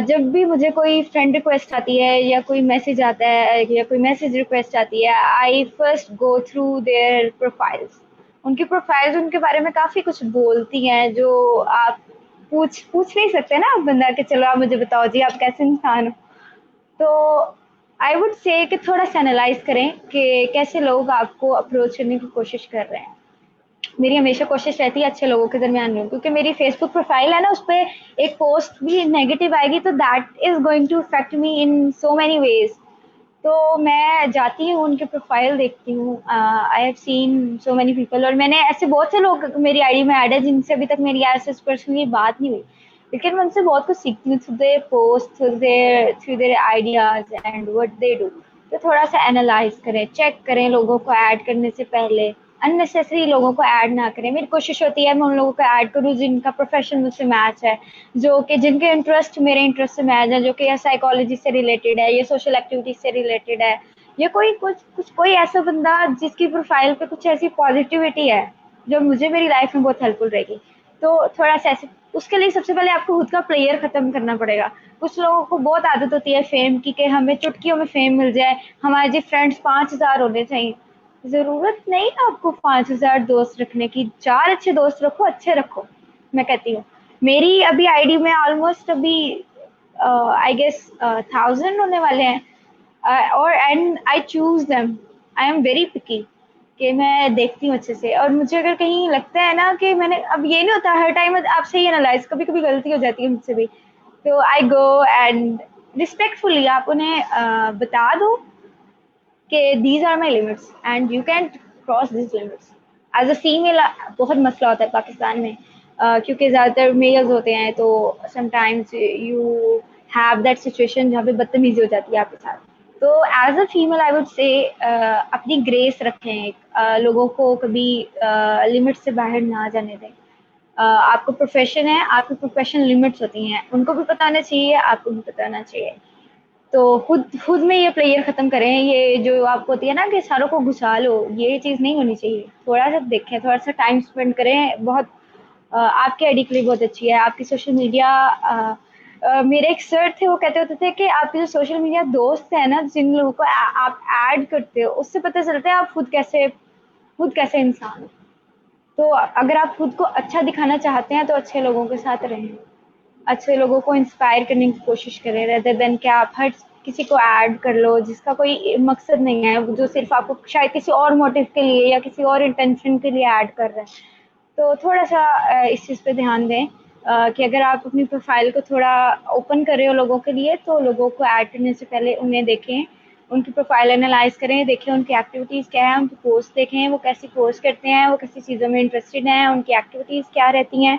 जब भी मुझे कोई फ्रेंड रिक्वेस्ट आती है या कोई मैसेज आता है या कोई मैसेज रिक्वेस्ट आती है, I first go through their profiles. उनकी प्रोफाइल्स उनके बारे में काफ़ी कुछ बोलती हैं जो आप पूछ पूछ नहीं सकते ना आप बंदा कि चलो आप मुझे बताओ जी आप कैसे इंसान हो। तो आई वुड से कि थोड़ा-सा एनालाइज़ करें कि कैसे लोग आपको अप्रोच करने की कोशिश कर रहे हैं। मेरी हमेशा कोशिश रहती है अच्छे लोगों के दरमियान रहूं, क्योंकि मेरी फेसबुक प्रोफाइल है ना, उस पर एक पोस्ट भी नेगेटिव आएगी तो that is going to affect me in so many ways. तो मैं जाती हूँ उनके प्रोफाइल देखती हूँ। I have seen so many people, और मैंने ऐसे बहुत से लोग मेरी आईडी में ऐड है जिनसे अभी तक मेरी ऐसे पर्सनली बात नहीं हुई, लेकिन मैं उनसे बहुत कुछ सीखती हूँ through their post, through their ideas and what they do. तो थोड़ा सा एनालाइज करें, चेक करें लोगों को ऐड करने से पहले। अननेसेसरी लोगों को ऐड ना करें। मेरी कोशिश होती है मैं उन लोगों को ऐड करूँ जिनका प्रोफेशन मुझसे मैच है, जो कि जिनके इंटरेस्ट मेरे इंटरेस्ट से मैच है, जो कि या साइकोलॉजी से रिलेटेड है, या सोशल एक्टिविटी से रिलेटेड है, या कोई ऐसा बंदा जिसकी प्रोफाइल पे कुछ ऐसी पॉजिटिविटी है जो मुझे मेरी लाइफ में बहुत हेल्पफुल रहेगी। तो थोड़ा सा ऐसे, उसके लिए सबसे पहले आपको खुद का प्लेयर खत्म करना पड़ेगा। कुछ लोगों को बहुत आदत होती है फेम की कि हमें चुटकियों में फेम मिल जाए, हमारे जी फ्रेंड्स 5,000 होने चाहिए। ज़रूरत नहीं है आपको 5,000 दोस्त रखने की, 4 अच्छे दोस्त रखो, अच्छे रखो, मैं कहती हूँ। मेरी अभी आईडी में ऑलमोस्ट अभी आई गेस 1000 होने वाले हैं। और and I choose them, I am very picky कि मैं देखती हूँ अच्छे से, और मुझे अगर कहीं लगता है ना कि मैंने, अब ये नहीं होता हर टाइम आप सही एनालाइज़, कभी-कभी गलती हो जाती है मुझसे भी। तो आई गो एंड रिस्पेक्टफुली आप उन्हें बता दो कि these are my limits and you can cross this limits. As a female बहुत मसला होता है पाकिस्तान में, क्योंकि ज़्यादातर मेल्स होते हैं, तो sometimes you have that situation जहाँ पे बदतमीजी हो जाती है आपके साथ। तो as a female I would say अपनी ग्रेस रखें, लोगों को कभी लिमिट से बाहर ना जाने दें। आपको प्रोफेशन है, आपकी प्रोफेशनल लिमिट्स होती हैं, उनको भी बताना चाहिए, आपको भी बताना चाहिए। तो खुद खुद में ये प्लेयर खत्म करें, ये जो आपको होती है ना कि सारों को घुसा लो, ये चीज़ नहीं होनी चाहिए। थोड़ा सा देखें, थोड़ा सा टाइम स्पेंड करें। बहुत आपकी आईडी के लिए बहुत अच्छी है आपकी सोशल मीडिया। मेरे एक सर थे, वो कहते होते थे कि आपके जो सोशल मीडिया दोस्त है ना, जिन लोगों को आप ऐड करते हो, उससे पता चलता है आप खुद कैसे इंसान हो। तो अगर आप खुद को अच्छा दिखाना चाहते हैं तो अच्छे लोगों के साथ रहें, अच्छे लोगों को इंस्पायर करने की कोशिश करें, रेदर देन कि आप हर किसी को ऐड कर लो जिसका कोई मकसद नहीं है, जो सिर्फ आपको शायद किसी और मोटिव के लिए या किसी और इंटेंशन के लिए ऐड कर रहे हैं। तो थोड़ा-सा इस चीज़ पे ध्यान दें, कि अगर आप अपनी प्रोफ़ाइल को थोड़ा ओपन कर रहे हो लोगों के लिए, तो लोगों को ऐड करने से पहले उन्हें देखें, उनकी प्रोफ़ाइल एनालाइज़ करें, देखें उनकी एक्टिविटीज़ क्या हैं, उनकी पोस्ट देखें, वो कैसी पोस्ट करते हैं, वो कैसी चीज़ों में इंटरेस्टेड हैं, उनकी एक्टिविटीज़ क्या रहती हैं,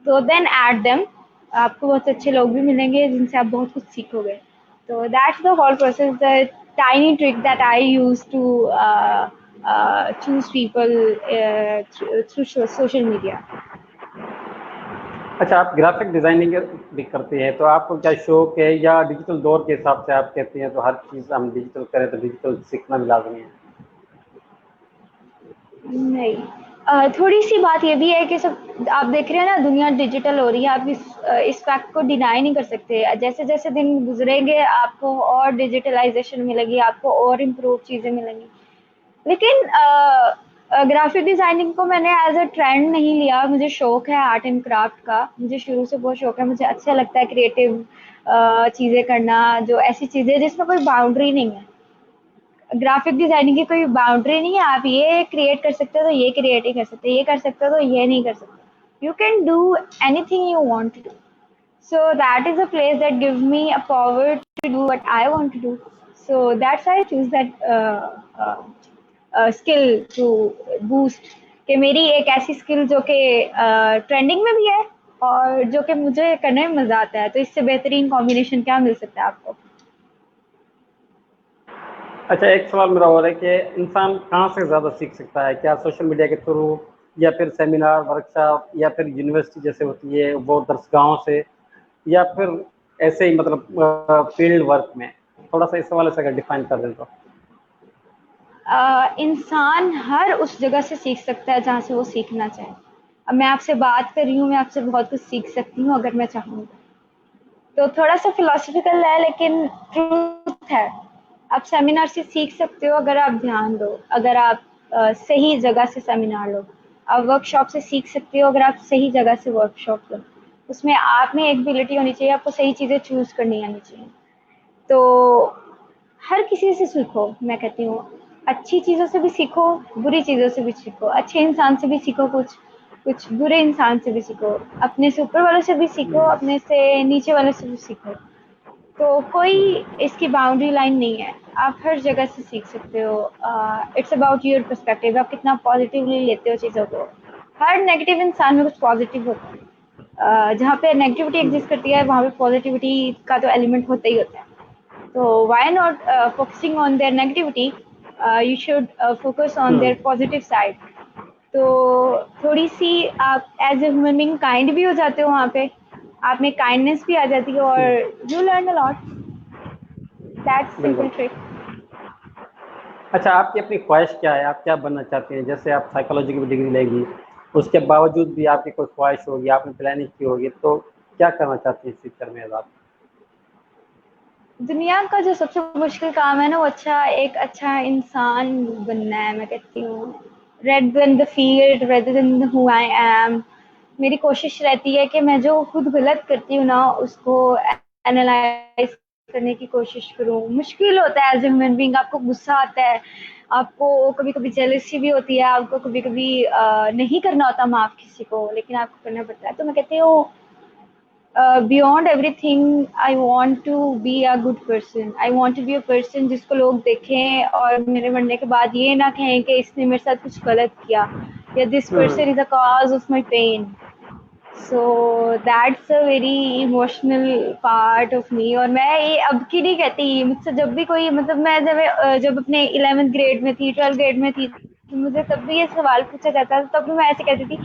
तो देन ऐड देम। आपको बहुत अच्छे लोग भी मिलेंगे जिनसे आप बहुत कुछ सीखोगे। तो that's the whole process, the tiny trick that I use to choose people through social media. अच्छा, आप ग्राफिक डिजाइनिंग भी करते हैं, तो आपको क्या शौक है, या डिजिटल दौर के हिसाब से आप कहते हैं तो हर चीज़ हम डिजिटल करें, तो डिजिटल सीखना भी लाजमी है? नहीं, थोड़ी सी बात ये भी है कि सब आप देख रहे हैं ना, दुनिया डिजिटल हो रही है, आप इस फैक्ट को डिनाई नहीं कर सकते। जैसे जैसे दिन गुजरेंगे आपको और डिजिटलाइजेशन मिलेगी, आपको और इम्प्रूव चीज़ें मिलेंगी, लेकिन ग्राफिक डिजाइनिंग को मैंने एज अ ट्रेंड नहीं लिया, मुझे शौक है आर्ट एंड क्राफ्ट का, मुझे शुरू से बहुत शौक है, मुझे अच्छा लगता है क्रिएटिव चीज़ें करना, जो ऐसी चीज़ें जिसमें कोई बाउंड्री नहीं है। ग्राफिक डिजाइनिंग की कोई बाउंड्री नहीं है, आप ये क्रिएट कर सकते हो तो ये क्रिएट ही कर सकते हो, ये कर सकते हो तो ये नहीं कर सकते। You can do anything you want to do, so that is a place that gives me a power to do what I want to do. So that's why I choose that skill to boost, कि मेरी एक ऐसी स्किल जो कि ट्रेंडिंग में भी है और जो कि मुझे करने में मजा आता है, तो इससे बेहतरीन कॉम्बिनेशन क्या मिल सकता है आपको। अच्छा, एक सवाल मेरा और है कि इंसान कहाँ से ज़्यादा सीख सकता है? क्या सोशल मीडिया के थ्रू, या फिर सेमिनार, वर्कशॉप, या फिर यूनिवर्सिटी जैसे होती है वो दरसगाहों से, या फिर ऐसे ही मतलब फील्ड वर्क में? थोड़ा सा इस हवाले से अगर डिफाइन कर दें तो। इंसान हर उस जगह से सीख सकता है जहाँ से वो सीखना चाहे। अब मैं आपसे बात कर रही हूँ, मैं आपसे बहुत कुछ सीख सकती हूँ अगर मैं चाहूँ तो। थोड़ा सा फिलोसफिकल है लेकिन ट्रूथ है। आप सेमिनार से सीख सकते हो अगर आप ध्यान दो, अगर आप सही जगह से सेमिनार लो। आप वर्कशॉप से सीख सकते हो अगर आप सही जगह से वर्कशॉप लो। उसमें आप में एक एबिलिटी होनी चाहिए, आपको सही चीज़ें चूज़ करनी आनी चाहिए। तो हर किसी से सीखो, मैं कहती हूँ अच्छी चीज़ों से भी सीखो, बुरी चीज़ों से भी सीखो, अच्छे इंसान से भी सीखो कुछ, कुछ बुरे इंसान से भी सीखो, अपने से ऊपर वालों से भी सीखो, अपने से नीचे वालों से भी सीखो। तो कोई इसकी बाउंड्री लाइन नहीं है, आप हर जगह से सीख सकते हो। इट्स अबाउट योर पर्सपेक्टिव, आप कितना पॉजिटिवली लेते हो चीज़ों को। हर नेगेटिव इंसान में कुछ पॉजिटिव होता है। जहाँ पे नेगेटिविटी एग्जिस्ट करती है वहाँ पे पॉजिटिविटी का तो एलिमेंट होता ही होता है। So why not focusing on their negativity? You should focus on their positive side. तो थोड़ी सी आप as a human being kind भी हो जाते हो वहाँ पे, आप में काइंडनेस भी आ जाती है और you learn a lot. That's simple बिल्कुल। ट्रिक। अच्छा, आपकी अपनी ख्वाहिश क्या है? आप क्या बनना चाहते हैं? जैसे आप साइकोलॉजी की डिग्री लेंगी, उसके बावजूद भी आपकी कोई ख्वाहिश होगी, आपने प्लानिंग की होगी, तो क्या करना चाहती हैं फ्यूचर में आप? दुनिया का जो सबसे मुश्किल काम है ना, वो एक अच्छा इंसान बनना है, मैं कहती हूँ। Rather than the field, rather than who I am, मेरी कोशिश रहती है कि मैं जो खुद गलत करती हूँ ना उसको एनालाइज करने की कोशिश करूँ। मुश्किल होता है एज ए ह्यूमन बीइंग, आपको गुस्सा आता है, आपको कभी कभी जेलसी भी होती है, आपको कभी कभी नहीं करना होता माफ किसी को, लेकिन आपको करना पड़ता है। तो मैं कहती हूँ beyond everything I want to be a good person, I want to be a person जिसको लोग देखें और मेरे मरने के बाद ये ना कहें कि इसने मेरे साथ कुछ गलत किया, या this person is the cause of my pain. So that's a very emotional part of me. और मैं ये अब की नहीं कहती, मुझसे जब भी कोई, मतलब मैं जब अपने 11th ग्रेड में थी, 12th ग्रेड में थी, तो मुझे तब भी ये सवाल पूछा जाता था, तब भी मैं ऐसे कहती थी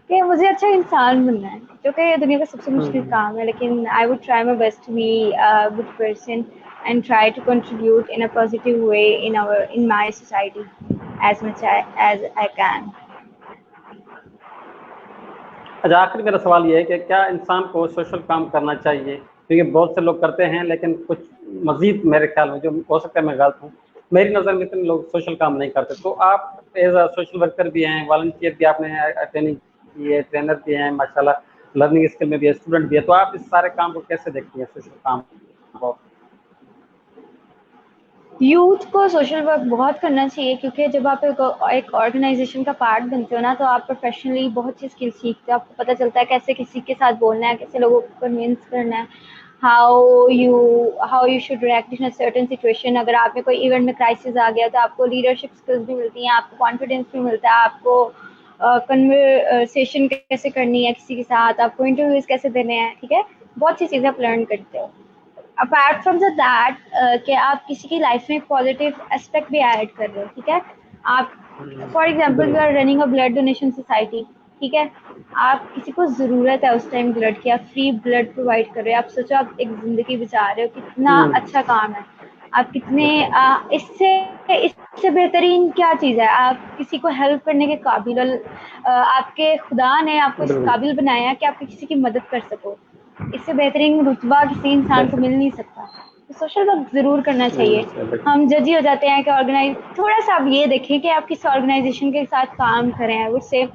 कि मुझे अच्छा इंसान बनना है, जो कि दुनिया का सबसे मुश्किल काम है। लेकिन I would try my best to be a good person and try to contribute in a positive way in my society as much as I can. अच्छा, आखिर मेरा सवाल ये है कि क्या इंसान को सोशल काम करना चाहिए? क्योंकि बहुत से लोग करते हैं, लेकिन कुछ मजीद मेरे ख्याल में, जो हो सकता है मैं गलत हूँ, मेरी नज़र में इतने लोग सोशल काम नहीं करते। तो आप एज अ सोशल वर्कर भी हैं, वॉलंटियर भी आपने ट्रेनिंग की है, ट्रेनर भी हैं माशाल्लाह, लर्निंग स्किल में भी है, स्टूडेंट भी है, तो आप इस सारे काम को कैसे देखती हैं, सोशल काम को? यूथ को सोशल वर्क बहुत करना चाहिए, क्योंकि जब आप एक ऑर्गेनाइजेशन का पार्ट बनते हो ना, तो आप प्रोफेशनली बहुत सी स्किल सीखते हो। आपको पता चलता है कैसे किसी के साथ बोलना है, कैसे लोगों को कन्विंस करना है, how you should react in a certain situation. अगर आप में कोई इवेंट में क्राइसिस आ गया तो आपको लीडरशिप स्किल्स भी मिलती हैं, आपको कॉन्फिडेंस भी मिलता है, आपको कन्वर्सेशन कैसे करनी है किसी के साथ, आपको इंटरव्यूज कैसे देने हैं, ठीक है। बहुत सी चीज़ें आप लर्न करते हो। अपार्ट फ्रॉम दैट कि आप किसी की लाइफ में पॉजिटिव एस्पेक्ट भी ऐड कर रहे हो, ठीक है। आप फॉर एग्जांपल यू बिल्कुल। Are running a blood donation society, ठीक है। आप किसी को ज़रूरत है उस टाइम ब्लड की, आप फ्री ब्लड प्रोवाइड कर रहे हो, आप सोचो आप एक ज़िंदगी बचा रहे हो, कितना अच्छा काम है। आप कितने इससे इससे बेहतरीन क्या चीज़ है? आप किसी को हेल्प करने के काबिल हो। आपके खुदा ने आपको इस बिल्कुल। काबिल बनाया कि आप किसी की मदद कर सको। इससे बेहतरीन रुतबा किसी इंसान को बेशक। मिल नहीं सकता। तो सोशल वर्क ज़रूर करना चाहिए। हम जज ही हो जाते हैं कि ऑर्गेनाइज, थोड़ा सा आप ये देखें कि आप किस ऑर्गेनाइजेशन के साथ काम करें। आई वुड से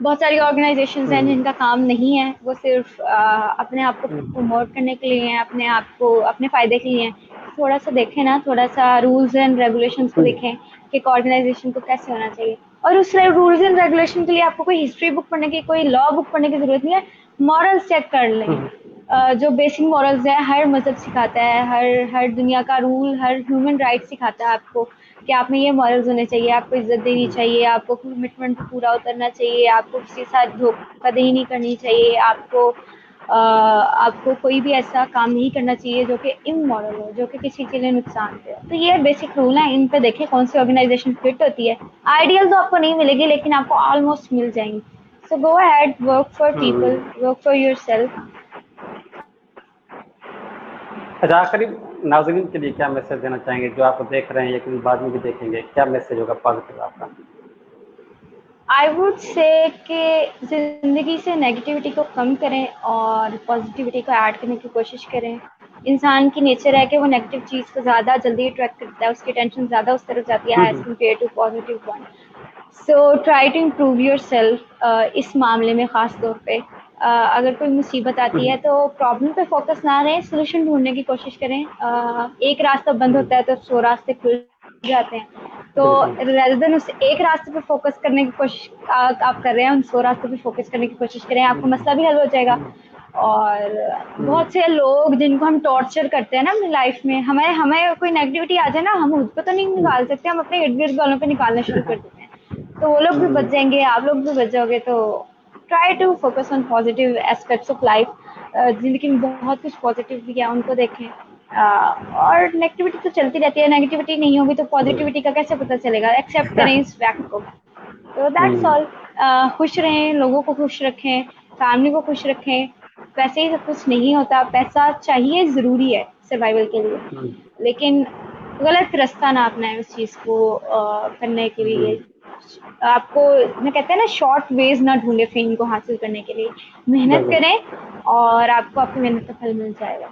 बहुत सारी ऑर्गेनाइजेशंस हैं जिनका काम नहीं है, वो सिर्फ अपने आप को प्रमोट करने के लिए हैं, अपने आप को अपने फ़ायदे के लिए हैं। थोड़ा सा देखें ना, थोड़ा सा रूल्स एंड रेगुलेशंस को देखें कि एक ऑर्गेनाइजेशन को कैसे होना चाहिए। और उस रूल्स एंड रेगुलेशन के लिए आपको कोई हिस्ट्री बुक पढ़ने की, कोई लॉ बुक पढ़ने की ज़रूरत नहीं है। मॉरल्स चेक कर लें। जो बेसिक मॉरल्स है, हर मज़हब सिखाता है, हर दुनिया का रूल, हर ह्यूमन राइट सिखाता है आपको कि आप में ये मॉरल्स होने चाहिए। आपको इज्जत देनी चाहिए, आपको कमिटमेंट पे पूरा उतरना चाहिए, आपको किसी के साथ धोखाधड़ी नहीं करनी चाहिए, आपको कोई भी ऐसा काम नहीं करना चाहिए जो कि इमोरल हो, जो कि किसी के लिए नुकसान दे। तो ये बेसिक रूल है, इन पे देखें कौन सी ऑर्गेनाइजेशन फिट होती है। आइडियल तो आपको नहीं मिलेगी, लेकिन आपको ऑलमोस्ट मिल जाएंगी। So go ahead, work for people, work for yourself. अच्छा, आखिरी नाज़रीन के लिए क्या मैसेज देना चाहेंगे जो आपको देख रहे हैं लेकिन बाद में भी देखेंगे? क्या मैसेज होगा पॉजिटिव आपका? आई वुड से कि ज़िंदगी से नेगेटिविटी को कम करें और पॉजिटिविटी को ऐड करने की कोशिश करें। इंसान की नेचर है कि वो नेगेटिव चीज़ को ज़्यादा जल्दी अट्रैक्ट करता है, उसकी टेंशन ज़्यादा उस तरफ जाती है as compared to positive one. So try to improve yourself इस मामले में ख़ास तौर पे। अगर कोई मुसीबत आती है तो प्रॉब्लम पे फोकस ना रहें, सोल्यूशन ढूंढने की कोशिश करें। एक रास्ता बंद होता है तो 100 रास्ते खुल जाते हैं। तो रेदर देन उस एक रास्ते पे फोकस करने की कोशिश आप कर रहे हैं, उन 100 रास्तों पे फोकस करने की कोशिश करें, आपका मसला भी हल हो जाएगा। और बहुत से लोग जिनको हम टॉर्चर करते हैं ना अपनी लाइफ में, हमें हमें कोई नेगेटिविटी आ जाए ना, हम उस पर तो नहीं निकाल सकते, हम अपने इर्द गिर्द वालों पे निकालना शुरू कर देते हैं। तो वो लोग भी बच जाएंगे, आप लोग भी बच जाओगे। तो try to focus on positive aspects of life. जिंदगी में बहुत कुछ पॉजिटिव भी है, उनको देखें। और नेगेटिविटी तो चलती रहती है, नेगेटिविटी नहीं होगी तो पॉजिटिविटी का कैसे पता चलेगा? एक्सेप्ट करें इस फैक्ट को। तो दैट्स ऑल। खुश रहें, लोगों को खुश रखें, फैमिली को खुश रखें। पैसे ही सब कुछ नहीं होता, पैसा चाहिए, ज़रूरी है सर्वाइवल के लिए, लेकिन गलत रास्ता ना अपनाएं उस चीज़ को करने के लिए। आपको, मैं कहते हैं ना, शॉर्ट वेज ना ढूंढे फेम को हासिल करने के लिए। मेहनत करें और आपको आपकी मेहनत का फल मिल जाएगा।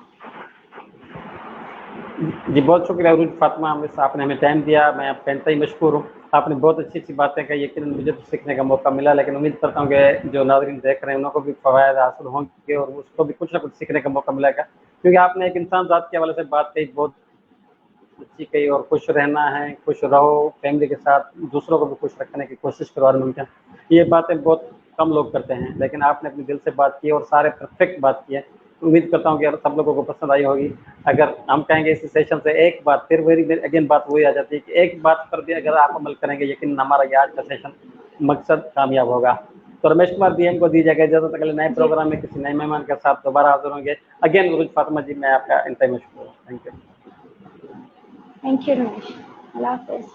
जी, बहुत शुक्रिया अरूज फातिमा, हमेशा आपने हमें टाइम दिया। मैं आपका इंतहाई मशकूर हूँ। आपने बहुत अच्छी अच्छी बातें कही, यकीनन मुझे तो सीखने का मौका मिला, लेकिन उम्मीद करता हूँ कि जो नाज़रीन देख रहे हैं उनको भी फ़वायद हासिल होंगे और उसको भी कुछ ना कुछ सीखने का मौका मिलेगा। क्योंकि आपने एक इंसान ज़ात के हवाले से बात कही, बहुत अच्छी कही। और खुश रहना है, खुश रहो, फैमिली के साथ दूसरों को भी खुश रखने की कोशिश करो हर मुमकिन। ये बातें बहुत कम लोग करते हैं, लेकिन आपने अपने दिल से बात की और सारे परफेक्ट बात की है। उम्मीद करता हूँ कि सब लोगों को पसंद आई होगी। अगर हम कहेंगे इस सेशन से एक बात, फिर वही अगेन बात वही आ जाती है कि एक बात पर भी अगर आप अमल करेंगे, यकीन हमारा ये आज का सेशन मकसद कामयाब होगा। तो रमेश कुमार बीएम को दी जाएगा इजाजत। अगले नए प्रोग्राम में किसी नए मेहमान के साथ दोबारा हाजिर होंगे। अगेन अरूज फातिमा जी, मैं आपका इंतहाई मशकूर हूँ। Thank you. Thank you Ramesh. अल्लाह हाफिज़।